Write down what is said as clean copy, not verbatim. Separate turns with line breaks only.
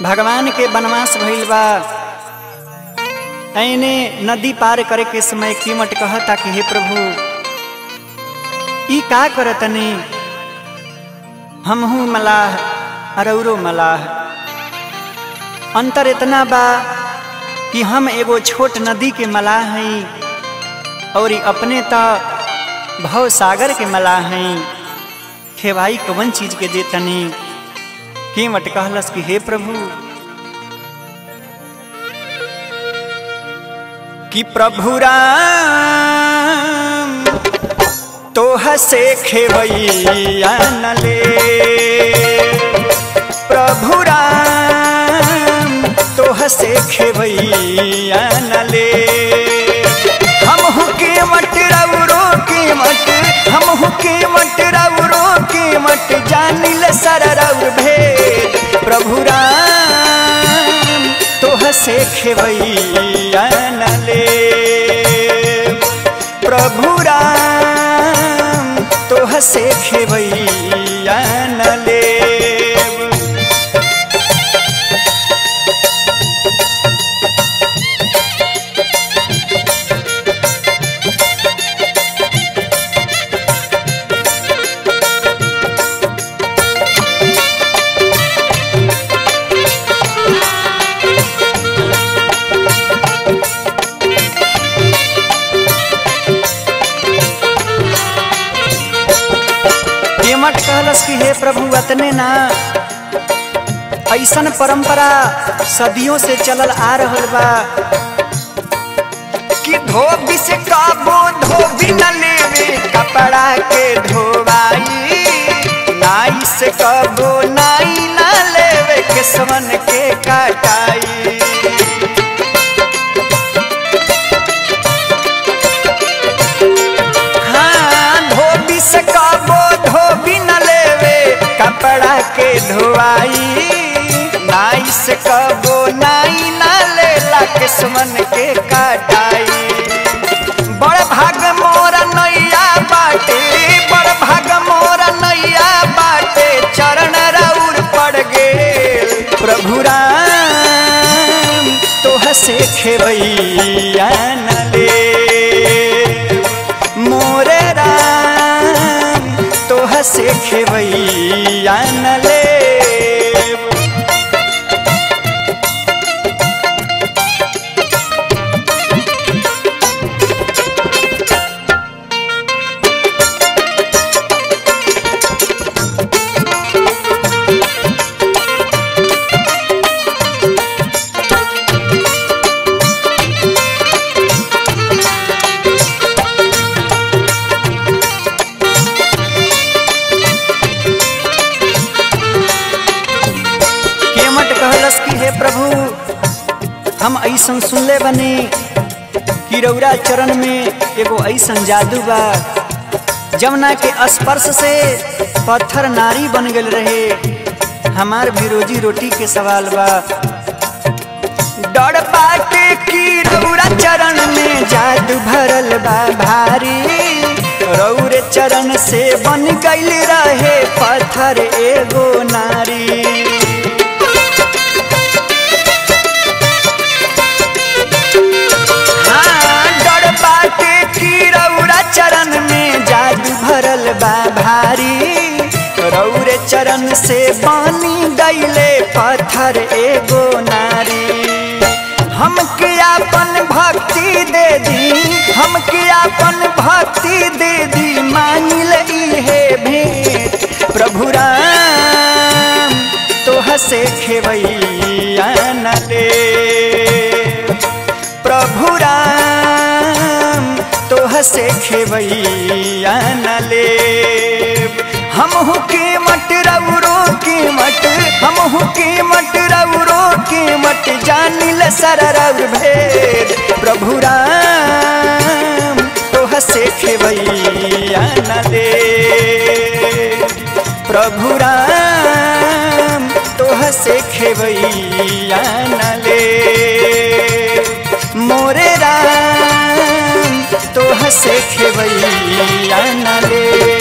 भगवान के वनवास भइल बा। ऐने नदी पार करे के समय कीमत कहता कि हे प्रभु ई का करतनी, हमहू मलाह अरौरो मलाह। अंतर इतना बा कि हम एगो छोट नदी के मलाह हई और अपने त भव सागर के मलाह हई। खेवाई कवन चीज के देतनी। कीमत कहलस कि हे प्रभु कि प्रभु राम तोह से खेवैया न ले, प्रभु राम तोह से खेवैया न ले। हमहु कीमत रौरो कीमत, हमहु कीमत रौरो कीमत, जानिल सररौर भेद। प्रभु राम तोह से खेवैया न ले, प्रभु राम तोह से खेवैया न ले। कीमत कहलस कि हे प्रभु अतने ना, ऐसन परंपरा सदियों से चलल आ रहल बा कि धोबी से काबो धोबी न लेवे कपड़ा के धोवाई, नाई से काबो नाई न लेवे केसवन के कटाई। से काबो धोबी न लेवे कपड़ा के धोवाई, नाई से काबो नाई न लेला किस्मन के कटाई। बड़ भाग मोरा नैया बाटे, बड़ भाग मोरा नैया बाटे, चरण रौर पड़ गेल। प्रभु राम तोह से खेवैया न ले, मोरे तोह से खेवैया न ले। कहलस कि हे प्रभु हम ऐसन सुनले बने कि रौरा चरण में एगो ऐसन जादू बा, जमुना के स्पर्श से पत्थर नारी बन गल रहे। हमार भी रोजी रोटी के सवाल बा। डर बाटे कि रौरा चरण में जादू भरल बा भारी, रौरे चरण से बन गइल रहे पत्थर एगो नारी। चरण में जादू भरल बा भारी, रौरे चरण से बानी गइले पत्थर एगो नारी। हमके आपन भक्ति दे दी, हमके आपन भक्ति दे दी, मांगिल इहे भेंट। प्रभु राम तोह से खेवैया न ले, प्रभु राम तोह से खेवैया न ले। हमहु कीमत रौरो कीमत, हमहु कीमत रौरो कीमत, जानिल सररौर भेद। प्रभु राम तोह से खेवैया न ले, प्रभु राम तोह से खेवैया न ले। मोरे राम तोह से खेवैया न ले।